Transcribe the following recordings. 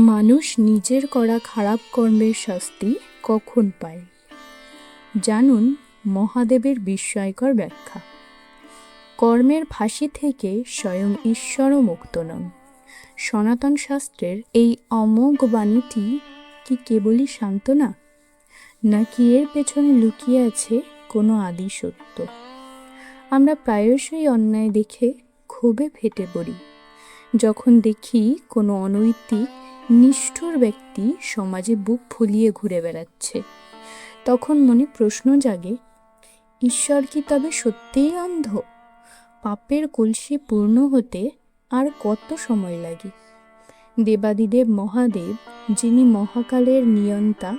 মানুষ নিজের করা খারাপ কর্মের শাস্তি কখন পায়? জানুন মহাদেবের বিস্ময়কর ব্যাখ্যা। কর্মের ফাঁসি থেকে স্বয়ং ঈশ্বরও মুক্ত নন। সনাতন শাস্ত্রের এই অমোঘ বাণীটি কি কেবলই সান্ত্বনা, নাকি এর পেছনে লুকিয়ে আছে কোনো আদি সত্য? আমরা প্রায়শই অন্যায় দেখে ক্ষোভে ফেটে পড়ি। যখন দেখি কোনো অনৈতিক নিষ্ঠুর ব্যক্তি সমাজে বুক ফুলিয়ে ঘুরে বেড়াচ্ছে, তখন মনে প্রশ্ন জাগে, ঈশ্বর কি তবে সত্যিই অন্ধ? পাপের কলসি পূর্ণ হতে আর কত সময় লাগে? দেবাদিদেব মহাদেব, যিনি মহাকালের নিয়ন্তা,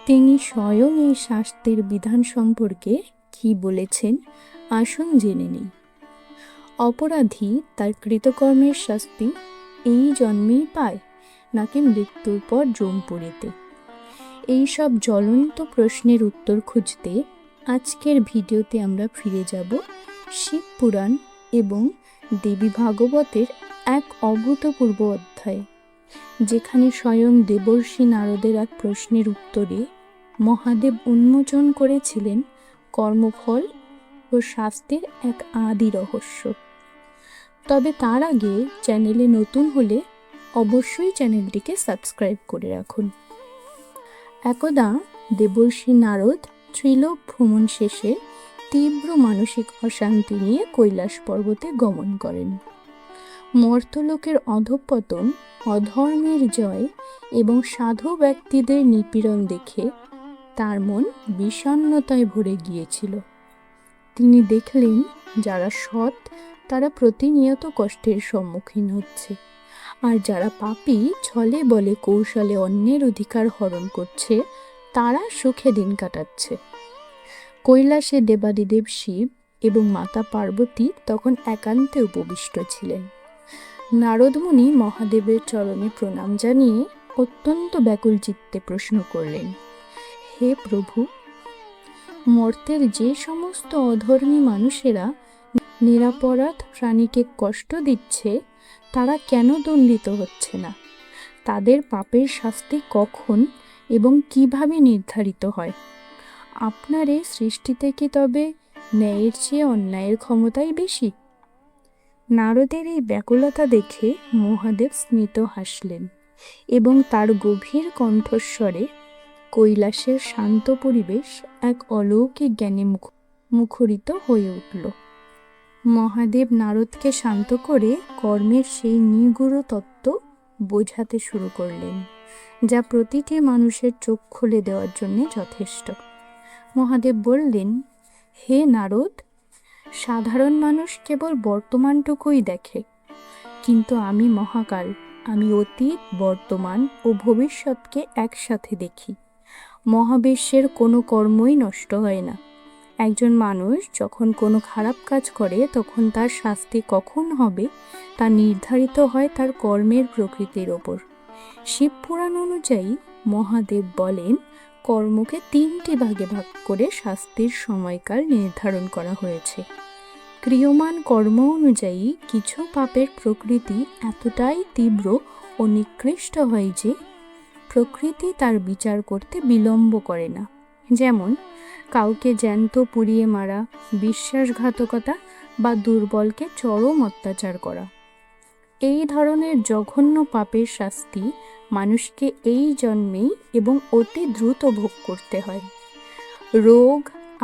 তিনি স্বয়ং এই শাস্তির বিধান সম্পর্কে কি বলেছেন আসুন জেনে নিই। অপরাধী তার কৃতকর্মের শাস্তি এই জন্মেই পায়, নাকি মৃত্যুর পর যমপুরীতে? এই সব জ্বলন্ত প্রশ্নের উত্তর খুঁজতে আজকের ভিডিওতে আমরা ফিরে যাব শিব পুরাণ এবং দেবী ভাগবতের এক অভূতপূর্ব অধ্যায়ে, যেখানে স্বয়ং দেবর্ষি নারদের এক প্রশ্নের উত্তরে মহাদেব উন্মোচন করেছিলেন কর্মফল ও শাস্তির এক আদি রহস্য। তবে তার আগে চ্যানেলে নতুন হলে অবশ্যই চ্যানেলটিকে সাবস্ক্রাইব করে রাখুন। একদা দেবর্ষি নারদ ত্রিলোক ভ্রমণ শেষে তীব্র মানসিক অশান্তি নিয়ে কৈলাস পর্বতে গমন করেন। মর্ত্যলোকের অধঃপতন, অধর্মের জয় এবং সাধু ব্যক্তিদের নিপীড়ন দেখে তার মন বিষণ্ণতায় ভরে গিয়েছিল। তিনি দেখলেন যারা সৎ তারা প্রতিনিয়ত কষ্টের সম্মুখীন হচ্ছে, আর যারা পাপী ছলে বলে কৌশলে অন্যের অধিকার হরণ করছে তারা সুখে দিন কাটাচ্ছে। কৈলাসে দেবাদিদেব শিব এবং মাতা পার্বতী তখন একান্তে উপবিষ্ট ছিলেন। নারদমুনি মহাদেবের চরণে প্রণাম জানিয়ে অত্যন্ত ব্যাকুল চিত্তে প্রশ্ন করলেন, হে প্রভু, মর্তের যে সমস্ত অধর্মী মানুষেরা নিরপরাধ প্রাণীকে কষ্ট দিচ্ছে তারা কেন দণ্ডিত হচ্ছে না? তাদের পাপের শাস্তি কখন এবং কিভাবে নির্ধারিত হয়? আপনার এই সৃষ্টিতে কি তবে ন্যায়ের চেয়ে অন্যায়ের ক্ষমতাই বেশি? নারদের এই ব্যাকুলতা দেখে মহাদেব স্মিত হাসলেন এবং তার গভীর কণ্ঠস্বরে কৈলাসের শান্ত পরিবেশ এক অলৌকিক জ্ঞানে মুখরিত হয়ে উঠল। মহাদেব নারদকে শান্ত করে কর্মের সেই নিগূঢ় তত্ত্ব বোঝাতে শুরু করলেন, যা প্রতিটি মানুষের চোখ খুলে দেওয়ার জন্য যথেষ্ট। মহাদেব বললেন, হে নারদ, সাধারণ মানুষ কেবল বর্তমানটুকুই দেখে, কিন্তু আমি মহাকাল, আমি অতীত, বর্তমান ও ভবিষ্যৎকে একসাথে দেখি। মহাবিশ্বের কোনো কর্মই নষ্ট হয় না। একজন মানুষ যখন কোনো খারাপ কাজ করে তখন তার শাস্তি কখন হবে তা নির্ধারিত হয় তার কর্মের প্রকৃতির ওপর। শিব পুরাণ অনুযায়ী মহাদেব বলেন, কর্মকে 3টি ভাগে ভাগ করে শাস্তির সময়কাল নির্ধারণ করা হয়েছে। ক্রিয়মান কর্ম অনুযায়ী কিছু পাপের প্রকৃতি এতটাই তীব্র ও নিকৃষ্ট হয় যে প্রকৃতি তার বিচার করতে বিলম্ব করে না। যেমন কাউকে জ্যান্ত পুড়িয়ে মারা, বিশ্বাসঘাতকতা বা দুর্বলকে চরম অত্যাচার করা। এই ধরনের জঘন্য পাপের শাস্তি মানুষকে এই জন্মেই এবং অতি দ্রুত ভোগ করতে হয়। রোগ,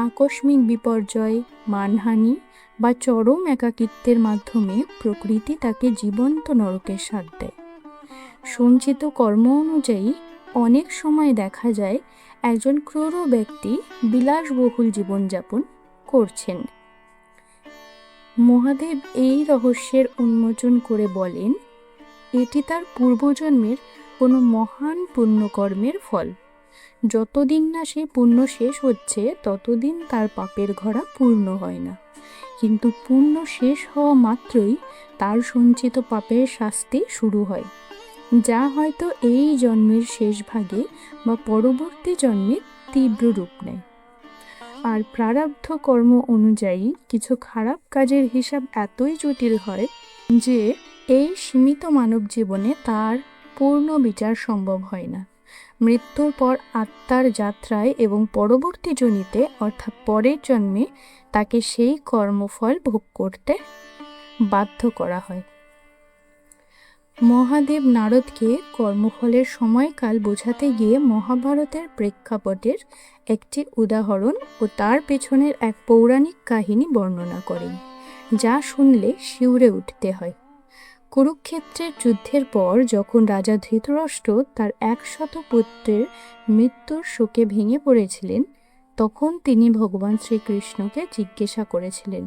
আকস্মিক বিপর্যয়, মানহানি বা চরম একাকিত্বের মাধ্যমে প্রকৃতি তাকে জীবন্ত নরকের স্বাদ দেয়। সঞ্চিত কর্ম অনুযায়ী অনেক সময় দেখা যায় একজন ক্রূর ব্যক্তি বিলাসবহুল জীবনযাপন করছেন। মহাদেব এই রহস্যের উন্মোচন করে বলেন, এটি তার পূর্বজন্মের কোনো মহান পুণ্যকর্মের ফল। যতদিন না সে পুণ্য শেষ হচ্ছে ততদিন তার পাপের ঘড়া পূর্ণ হয় না, কিন্তু পুণ্য শেষ হওয়া মাত্রই তার সঞ্চিত পাপের শাস্তি শুরু হয়, যা হয়তো এই জন্মের শেষ ভাগে বা পরবর্তী জন্মে তীব্র রূপ নেয়। আর প্রারব্ধ কর্ম অনুযায়ী কিছু খারাপ কাজের হিসাব এতই জটিল হয় যে এই সীমিত মানব জীবনে তার পূর্ণ বিচার সম্ভব হয় না। মৃত্যুর পর আত্মার যাত্রায় এবং পরবর্তী যোনিতে অর্থাৎ পরের জন্মে তাকে সেই কর্মফল ভোগ করতে বাধ্য করা হয়। মহাদেব নারদকে কর্মফলের সময়কাল বোঝাতে গিয়ে মহাভারতের প্রেক্ষাপটের একটি উদাহরণ ও তার পেছনের এক পৌরাণিক কাহিনী বর্ণনা করেন, যা শুনলে শিউরে উঠতে হয়। কুরুক্ষেত্রের যুদ্ধের পর যখন রাজা ধৃতরাষ্ট্র তার 100 পুত্রের মৃত্যুর শোকে ভেঙে পড়েছিলেন, তখন তিনি ভগবান শ্রীকৃষ্ণকে জিজ্ঞাসা করেছিলেন,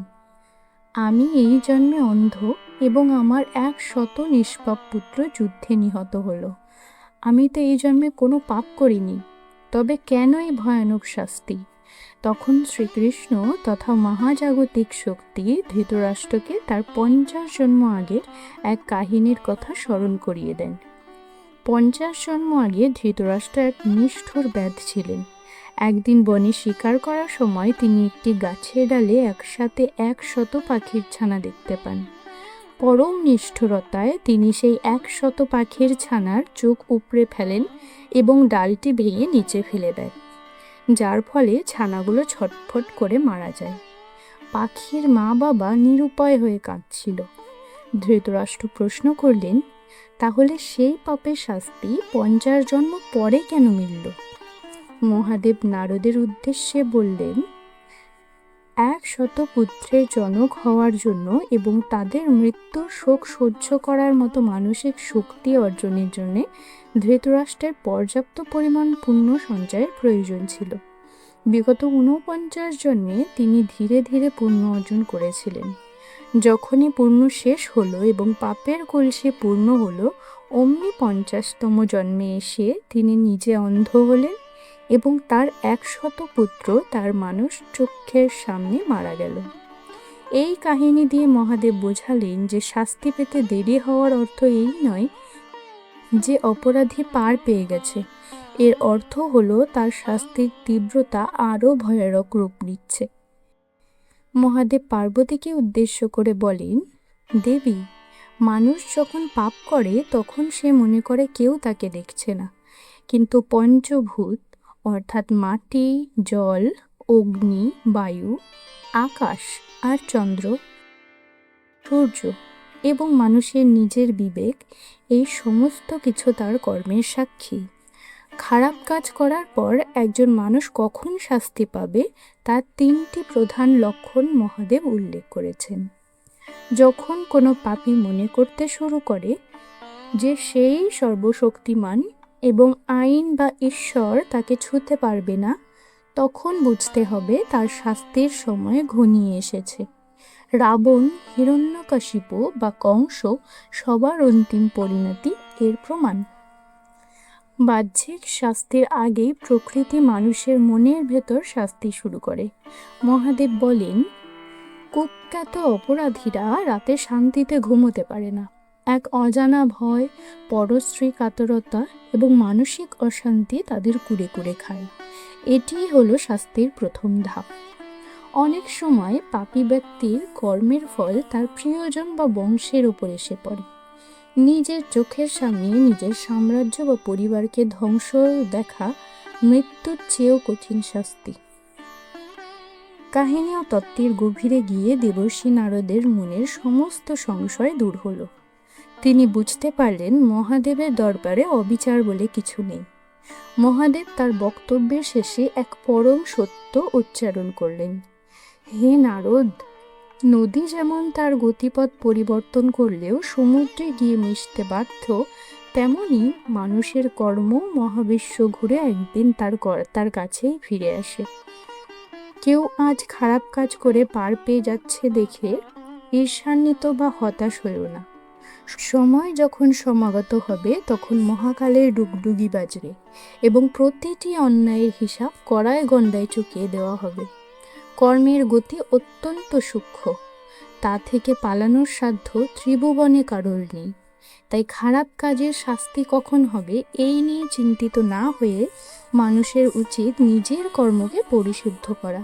আমি এই জন্মে অন্ধ এবং আমার 100 নিষ্পাপ পুত্র যুদ্ধে নিহত হলো। আমি তো এই জন্মে কোনো পাপ করিনি, তবে কেন এই ভয়ানক শাস্তি? তখন শ্রীকৃষ্ণ তথা মহাজাগতিক শক্তি ধৃতরাষ্ট্রকে তার 50 জন্ম আগের এক কাহিনীর কথা স্মরণ করিয়ে দেন। 50 জন্ম আগে ধৃতরাষ্ট্র এক নিষ্ঠুর ব্যাধ ছিলেন। একদিন বনে শিকার করার সময় তিনি একটি গাছের ডালে একসাথে 100 পাখির ছানা দেখতে পান। পরম নিষ্ঠুরতায় তিনি সেই 100 পাখির ছানার চোখ উপড়ে ফেলেন এবং ডালটি ভেঙে নিচে ফেলে দেয়, যার ফলে ছানাগুলো ছটফট করে মারা যায়। পাখির মা বাবা নিরুপায় হয়ে কাঁদছিল। ধৃতরাষ্ট্র প্রশ্ন করলেন, তাহলে সেই পাপের শাস্তি 50 জন্ম পরে কেন মিলল? মহাদেব নারদের উদ্দেশ্যে বললেন, 100 পুত্রের জনক হওয়ার জন্য এবং তাদের মৃত্যুর শোক সহ্য করার মতো মানসিক শক্তি অর্জনের জন্য ধৃতরাষ্ট্রের পর্যাপ্ত পরিমাণ পুণ্য সঞ্চয়ের প্রয়োজন ছিল। বিগত 49 জন্মে তিনি ধীরে ধীরে পুণ্য অর্জন করেছিলেন। যখনই পুণ্য শেষ হলো এবং পাপের কলসি পূর্ণ হলো, অমনি 50তম জন্মে এসে তিনি নিজে অন্ধ হলেন এবং তার 100 পুত্র তার মানুষ চক্ষের সামনে মারা গেল। এই কাহিনী দিয়ে মহাদেব বোঝালেন যে শাস্তি পেতে দেরি হওয়ার অর্থ এই নয় যে অপরাধী পার পেয়ে গেছে। এর অর্থ হলো তার শাস্তির তীব্রতা আরও ভয়ানক রূপ নিচ্ছে। মহাদেব পার্বতীকে উদ্দেশ্য করে বলেন, দেবী, মানুষ যখন পাপ করে তখন সে মনে করে কেউ তাকে দেখছে না, কিন্তু পঞ্চভূত অর্থাৎ মাটি, জল, অগ্নি, বায়ু, আকাশ আর চন্দ্র, সূর্য এবং মানুষের নিজের বিবেক, এই সমস্ত কিছু তার কর্মের সাক্ষী। খারাপ কাজ করার পর একজন মানুষ কখন শাস্তি পাবে তার 3টি প্রধান লক্ষণ মহাদেব উল্লেখ করেছেন। যখন কোনো পাপী মনে করতে শুরু করে যে সেই সর্বশক্তিমান এবং আইন বা ঈশ্বর তাকে ছুঁতে পারবে না, তখন বুঝতে হবে তার শাস্তির সময় ঘনিয়ে এসেছে। রাবণ, হিরণ্যকশিপু বা কংস সবার অন্তিম পরিণতি এর প্রমাণ। বাহ্যিক শাস্তির আগেই প্রকৃতি মানুষের মনের ভেতর শাস্তি শুরু করে। মহাদেব বলেন, কুখ্যাত অপরাধীরা রাতে শান্তিতে ঘুমোতে পারে না। এক অজানা ভয়, পরশ্রী কাতরতা এবং মানসিক অশান্তি তাদের কুড়ে কুড়ে খায়। এটিই হলো শাস্তির প্রথম ধাপ। অনেক সময় পাপী ব্যক্তির কর্মের ফল তার প্রিয়জন বা বংশের উপর এসে পড়ে। নিজের চোখের সামনে নিজের সাম্রাজ্য বা পরিবারকে ধ্বংস দেখা মৃত্যুর চেয়েও কঠিন শাস্তি। কাহিনী ও তত্ত্বের গভীরে গিয়ে দেবর্ষি নারদের মনের সমস্ত সংশয় দূর হলো। তিনি বুঝতে পারলেন মহাদেবের দরবারে অবিচার বলে কিছু নেই। মহাদেব তার বক্তব্যের শেষে এক পরম সত্য উচ্চারণ করলেন, হে নারদ, নদী যেমন তার গতিপথ পরিবর্তন করলেও সমুদ্রে গিয়ে মিশতে বাধ্য, তেমনি মানুষের কর্ম মহাবিশ্ব ঘুরে একদিন তার কাছেই ফিরে আসে। কেউ আজ খারাপ কাজ করে পার পেয়ে যাচ্ছে দেখে ঈর্ষান্বিত বা হতাশ হয়েও না। সময় যখন সমাগত হবে তখন মহাকালের ডুগডুগি বাজবে এবং প্রতিটি অন্যায়ের হিসাব কড়ায় গণ্ডায় চুকিয়ে দেওয়া হবে। কর্মের গতি অত্যন্ত সূক্ষ্ম, তা থেকে পালানোর সাধ্য ত্রিভুবনে কারোর নেই। তাই খারাপ কাজের শাস্তি কখন হবে এই নিয়ে চিন্তিত না হয়ে মানুষের উচিত নিজের কর্মকে পরিশুদ্ধ করা।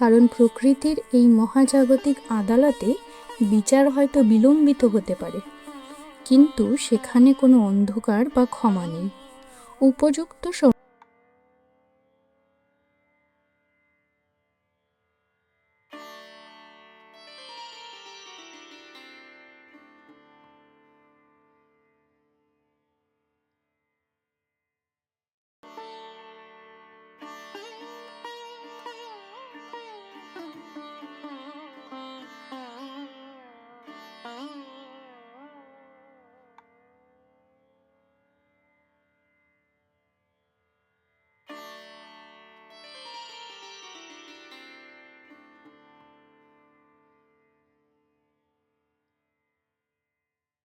কারণ প্রকৃতির এই মহাজাগতিক আদালতে বিচার হয়তো বিলম্বিত হতে পারে, কিন্তু সেখানে কোনো অন্ধকার বা ক্ষমা নেই। উপযুক্ত